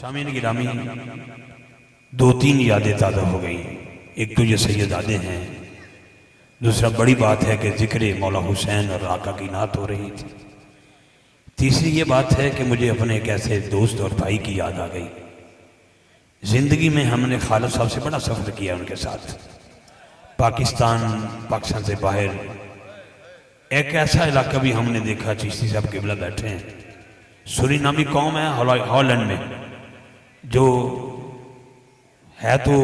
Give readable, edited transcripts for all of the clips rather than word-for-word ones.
سامعین گرامی دو تین یادیں تازہ ہو گئی. ایک تو یہ سیدزادے ہیں، دوسرا بڑی بات ہے کہ ذکر مولا حسین اور آقا کی نعت ہو رہی تھی. تیسری یہ بات ہے کہ مجھے اپنے ایک ایسے دوست اور بھائی کی یاد آ گئی. زندگی میں ہم نے خالد صاحب سے بڑا سفر کیا ان کے ساتھ. پاکستان سے باہر ایک ایسا علاقہ بھی ہم نے دیکھا، چشتی صاحب قبلہ بیٹھے ہیں، سورینامی قوم ہے ہالینڈ میں، جو ہے تو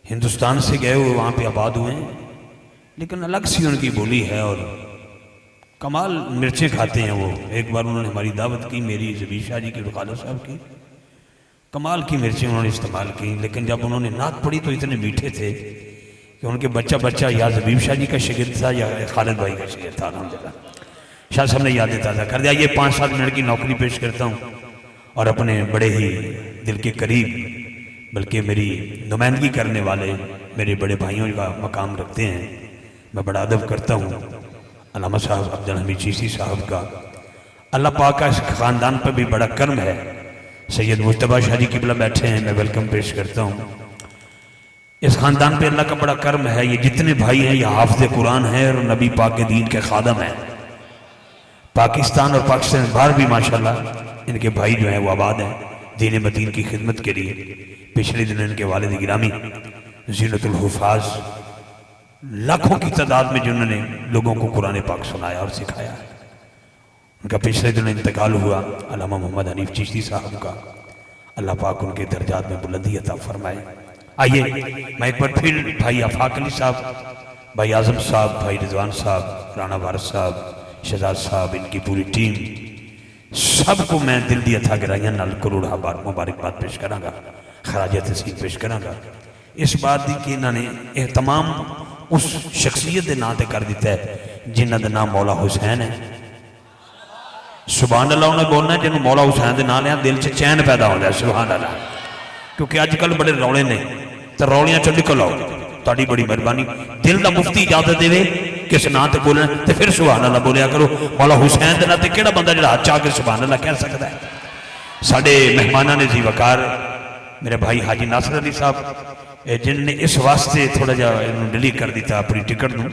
ہندوستان سے گئے ہوئے وہاں پہ آباد ہوئے ہیں، لیکن الگ سی ان کی بولی ہے اور کمال مرچیں کھاتے ہیں وہ. ایک بار انہوں نے ہماری دعوت کی، میری زبیر شاہ جی کی خالد صاحب کی، کمال کی مرچیں انہوں نے استعمال کی. لیکن جب انہوں نے نعت پڑھی تو اتنے میٹھے تھے کہ ان کے بچہ یا زبیر شاہ جی کا شاگرد تھا یا خالد بھائی کا شاگرد تھا. الحمدللہ شاہ صاحب نے یادیں تازہ کر دیا. یہ 5-7 منٹ کی نوکری پیش کرتا ہوں اور اپنے بڑے ہی دل کے قریب بلکہ میری نمائندگی کرنے والے میرے بڑے بھائیوں کا مقام رکھتے ہیں. میں بڑا ادب کرتا ہوں علامہ صاحب عبدالحمید چشتی صاحب کا. اللہ پاک کا اس خاندان پر بھی بڑا کرم ہے. سید مجتبیٰ شاہ جی قبلہ بیٹھے ہیں، میں ویلکم پیش کرتا ہوں. اس خاندان پہ اللہ کا بڑا کرم ہے. یہ جتنے بھائی ہیں یہ حافظ قرآن ہیں اور نبی پاک کے دین کے خادم ہیں. پاکستان اور پاکستان باہر بھی ماشاءاللہ ان کے بھائی جو ہیں وہ آباد ہیں دین مدین کی خدمت کے لیے. پچھلے دن ان کے والد گرامی زینت الحفاظ لاکھوں کی تعداد میں جنہوں نے لوگوں کو قرآن پاک سنایا اور سکھایا ہے، ان کا پچھلے دن انتقال ہوا. علامہ محمد حنیف چشتی صاحب کا، اللہ پاک ان کے درجات میں بلندی عطا فرمائے. آئیے میں ایک بار پھر بھائی آفاق علی صاحب، بھائی اعظم صاحب، بھائی رضوان صاحب، رانا وارث صاحب، شہزاد صاحب، ان کی پوری ٹیم سب کو میں دل دی عطا گرائیاں نال کروڑا بار مبارکباد پیش کراں گا، خراج تحسین پیش کراں گا. اس بات دی کہ انہوں نے اہتمام اس شخصیت دے نام تے کر دیتا ہے جنہاں دا نام مولا حسین ہے. سبحان اللہ انہیں بولنا ہے جنہوں مولا حسین دے نام لیا دل سے چین پیدا ہو جائے. سبحان اللہ. کیونکہ آج کل بڑے روڑے نے تو روڑیاں چو نکل آؤ. تاڑی بڑی مہربانی دل دا مفتی اجازت دے کس نام تے بولنا تے پھر سبحان اللہ بولیا کرو. مولا حسین دے نام تے کیڑا بندہ جڑا ہاتھ چاہ کے سبحان اللہ کہہ سکتا ہے. ساڑھے مہمانہ نے زی وقار میرے بھائی حاجی ناصر علی صاحب جن نے اس واسطے تھوڑا جا ڈیلی کر دیتا اپنی ٹکٹ دوں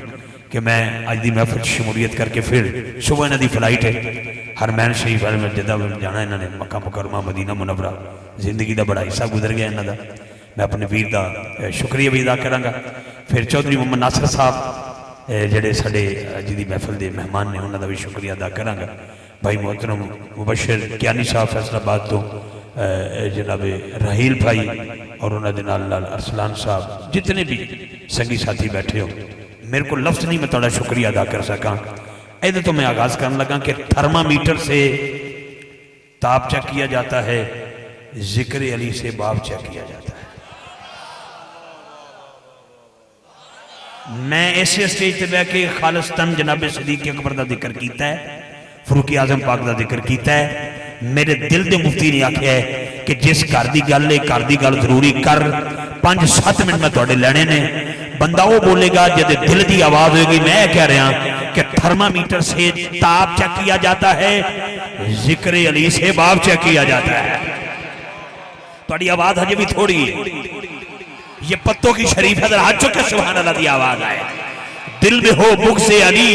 کہ میں آج دی محفل شمولیت کر کے پھر صبح انہوں دی فلائٹ ہے حرمین شریف والے میں جدہ جانا. انہوں نے مکہ مکرمہ مدینہ منورہ زندگی دا بڑا حصہ گزر گیا انہوں دا. میں اپنے ویر دا شکریہ بھی ادا کراں گا. پھر چودھری محمد ناصر صاحب جڑے ساڑے جی دی محفل دے مہمان نے انہوں دا بھی شکریہ ادا کراں گا. بھائی محترم مبشر کیانی صاحب فیصل آباد تو جناب رحیل بھائی اور انہوں نے نال ارسلان صاحب جتنے بھی سنگی ساتھی بیٹھے ہو میرے کو لفظ نہیں میں تھوڑا شکریہ ادا کر سکاں. ایدھے تو میں آغاز کرنے لگا کہ تھرمامیٹر سے تاپ چیک کیا جاتا ہے، ذکر علی سے باپ چیک کیا جاتا ہے. میں ایسے اسٹیج تے بیٹھ کے خالصتاً جناب صدیق اکبر دا ذکر کیتا ہے، فاروق اعظم پاک دا ذکر کیتا ہے. میرے دل دے مفتی نے آکھیا ہے کہ جس گھر دی گل ضروری کر 5-7 منٹ میں تواڈے لینے نے. بندہ وہ بولے گا جدے دل دی آواز ہوئے گی. میں کہہ رہا ہوں کہ تھرمامیٹر سے تاپ چیک کیا جاتا ہے، ذکر علی سے باپ چیک کیا جاتا ہے. تواڈی آواز ہجے بھی تھوڑی ہے، یہ پتوں کی شریف حضر ہاتھ چکے سبحان اللہ دی آواز آئے. دل میں ہو بغض علی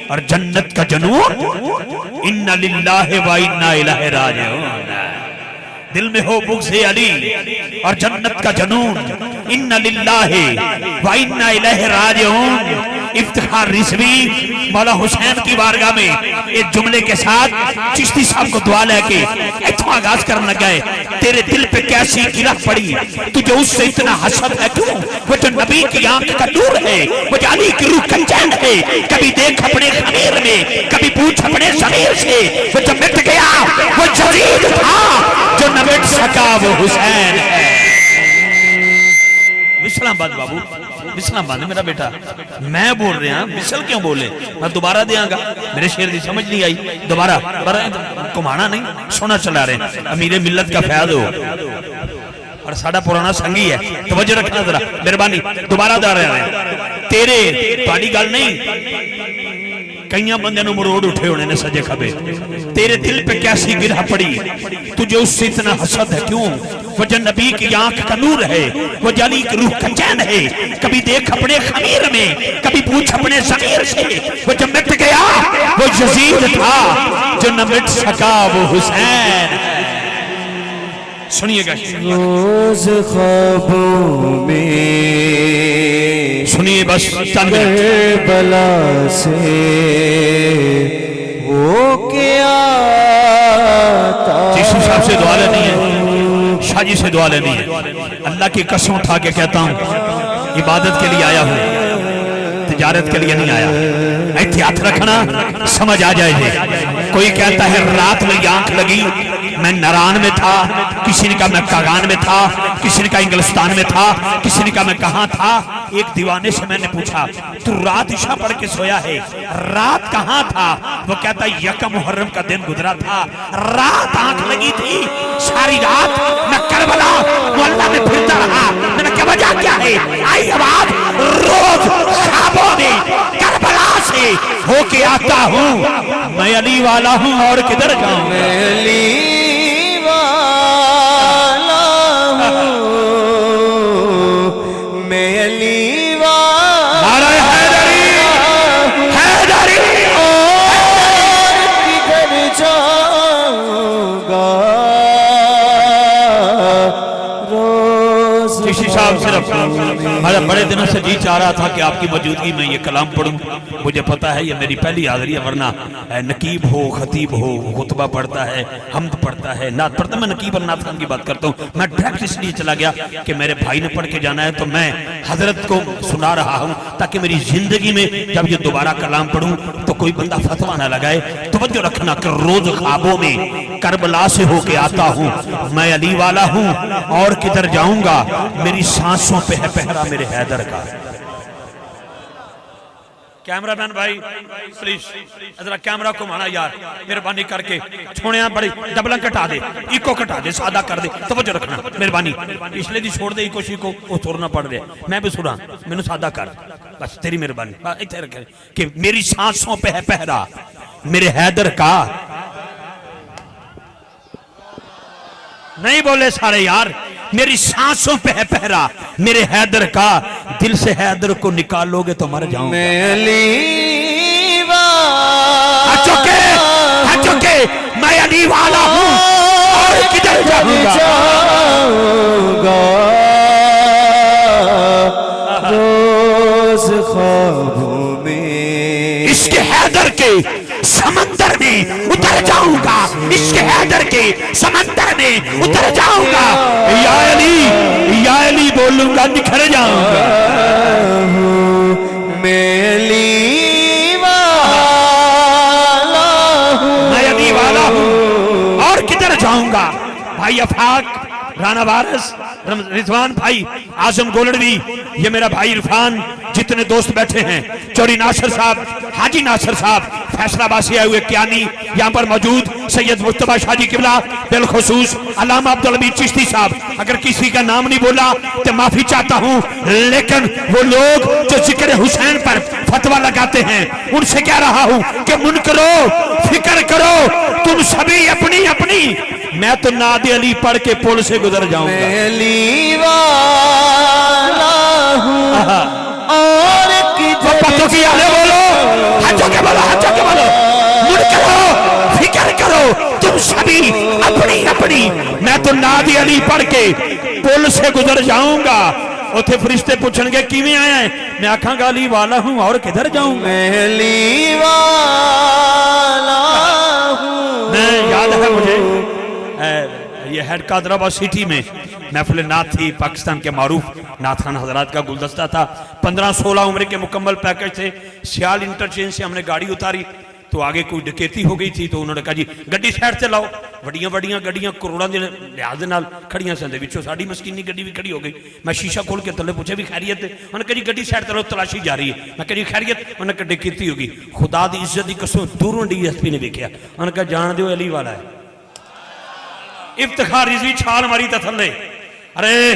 اور جنت کا جنون، ان للہ و انا الیہ راجعون. دل میں ہو بغض علی اور جنت کا جنون، ان للہ و انا الیہ راجعون. افتخار رضوی مولا حسین کی بارگاہ میں ایک جملے کے ساتھ چشتی صاحب کو دعا لے کے ایتھوں آغاز کرنے لگا ہے. تیرے دل پہ کیسی گرہ پڑی، تجھے اس سے اتنا حسد ہے کیوں؟ وہ جو نبی کی آنکھ کا نور ہے، وہ جو علی کی روح کا چین ہے. کبھی دیکھ اپنے خمیر میں، کبھی پوچھ اپنے ضمیر سے. وہ جو مٹ گیا وہ جدید تھا، جو نہ مٹ سکا وہ حسین ہے. وسلام بات بابو، وسلام بات میرا بیٹا. میں بول رہے ہیں وسل کیوں بولے؟ میں دوبارہ دیاں گا. میرے شعر دی سمجھ نہیں آئی. دوبارہ کمانا نہیں سونا چلا رہے ہیں. امیر ملت کا فیاض ہو اور ساڑھا پرانا سنگی ہے. توجہ رکھنا ذرا مہربانی. دوبارہ دا رہے ہیں تیرے پاڑی گل نہیں کئیاں بندے نو مروڑ اٹھے ہونے نے سجے کھبے تیرے دل پہ کیسی گرہ پڑی تجھے اس سے اتنا حسد ہے کیوں وجہ نبی کی آنکھ کا نور ہے وہ جالی کی روح کا چین ہے کبھی دیکھ اپنے خمیر میں کبھی پوچھ اپنے ضمیر سے وہ جب مٹ گیا وہ یزید تھا جو نہ مٹ سکا وہ حسین سنیے گا روز خوابوں میں سنیے بس چند کربلا سے وہ کیا جیسو صاحب سے دعا لینی ہے شاہ جی سے دعا لینی ہے اللہ کی قسم اٹھا کے کہتا ہوں عبادت کے لیے آیا ہوں تجارت کے لیے نہیں آیا احتیاط رکھنا سمجھ آ جائے جی کوئی کہتا ہے رات میں آنکھ لگی میں نران میں تھا کسی نے کہا میں کاغان میں تھا کسی نے کہا انگلستان میں تھا کسی نے کہا میں کہاں تھا ایک دیوانے سے میں نے پوچھا تو رات عشاء پڑھ کے سویا ہے رات کہاں تھا وہ کہتا یکم محرم کا دن گزرا تھا رات آنکھ لگی تھی ساری رات میں کربلا محلہ میں پھرتا رہا میں نے کہا وجہ کیا ہے آئی آواز روز خوابوں میں کربلا سے ہو کے آتا ہوں میں علی والا ہوں اور کدھر جاؤں میں علی والا ہوں میں علی والا نعرہ حیدری حیدری اور کدھر جاؤں گا روز چشتی صاحب صرف بڑے دنوں سے جی چاہ رہا تھا کہ آپ کی موجودگی میں یہ کلام پڑھوں مجھے پتا ہے یہ میری پہلی حاضری ہے ورنہ نقیب ہو خطیب ہو خطبہ پڑھتا ہے حمد پڑھتا ہے نعت پڑھتا ہے میں نقیب اور نعت خان کی بات کرتا ہوں میں ڈائریکٹ اس لیے چلا گیا کہ میرے بھائی نے پڑھ کے جانا ہے تو میں حضرت کو سنا رہا ہوں تاکہ میری زندگی میں جب یہ دوبارہ کلام پڑھوں تو کوئی بندہ فتویٰ نہ لگائے توجہ رکھنا کہ روز خوابوں میں کربلا سے ہو کے آتا ہوں میں علی والا ہوں اور کدھر جاؤں گا میری سانسوں پہ ہے پہرا میرے حیدر کا کیمرہ مین بھائی پلیز ذرا کیمرہ کو مانا یار مہربانی کر کے چھوڑیاں بڑی ڈبلن کٹا دے ایکو کٹا دے سادہ کر دے توجہ رکھنا مہربانی پچھلے دی چھوڑ دے ایکو شیکو وہ چھوڑنا پڑ رہے میں بھی سنا میں نے سادہ کر بس تیری مہربانی اتنے رکھے کہ میری سانسوں پہ ہے پہرا میرے حیدر کا نہیں بولے سارے یار میری سانسوں پہ ہے پہرا میرے حیدر کا دل سے حیدر کو نکالو گے تو مر جاؤں گا میں علی والا چکے میں علی والا ہوں اور کدھر جاؤں گا روز خوابوں میں عشق حیدر کے سمندر میں اتر جاؤں گا عشق حیدر کے سمندر میں اتر جاؤں گا یا علی بولوں گا نکھر جاؤں گا میں علی والا ہوں میں علی والا ہوں اور کدھر جاؤں گا بھائی افاق رانا وارث رضوان بھائی آزم گولڑوی یہ میرا بھائی عرفان جتنے دوست بیٹھے ہیں چوری ناصر صاحب حاجی ناصر صاحب فیصلہ باسی آئے ہوئے کیانی یہاں پر موجود سید مجتبیٰ شاہ جی قبلہ بالخصوص علامہ عبدالحمید چشتی صاحب اگر کسی کا نام نہیں بولا تو معافی چاہتا ہوں لیکن وہ لوگ جو ذکر حسین پر فتویٰ لگاتے ہیں ان سے کہہ رہا ہوں کہ منکرو فکر کرو تم سبھی اپنی اپنی میں تو ناد علی پڑھ کے پل سے گزر جاؤں گا میں علی والا ہوں اور پتوں کی آلے بولو ہاتھوں کے بولو مڑ کرو فکر کرو تم سبھی اپنی اپنی میں تو ناد علی پڑھ کے پل سے گزر جاؤں گا اتھے فرشتے پوچھن گے کیویں آیا ہے میں آکھاں گا علی والا ہوں اور کدھر جاؤں گا میں علی والا ہوں میں یاد ہے مجھے یہ ہیڈ قادرآباد سٹی میں محفل نعت تھی پاکستان کے معروف نعت خان حضرات کا گلدستہ تھا 15-16 عمر کے مکمل پیکج تھے سیال انٹرچینج سے ہم نے گاڑی اتاری تو آگے کوئی ڈکیتی ہو گئی تھی تو انہوں نے کہا جی گڈی سائڈ سے لاؤ وڈیاں گڈیاں کروڑاں دے لحاظ نال کھڑیاں سن دے وچوں ساڈی مسکینی گڈی بھی کھڑی ہو گئی میں شیشہ کھول کے تھلے پوچھے بھی خیریت ہے انہوں نے کہا جی گڈی سائڈ تے لاؤ تلاشی جاری ہے میں کہا جی خیریت انہوں نے کہا ڈکیتی ہوگی خدا دی عزت دی قسم دوروں ڈی ایس پی نے دیکھا انہوں نے کہا جان دیو علی والا ہے افتخار رضوی چھال ماری تا تھلے ارے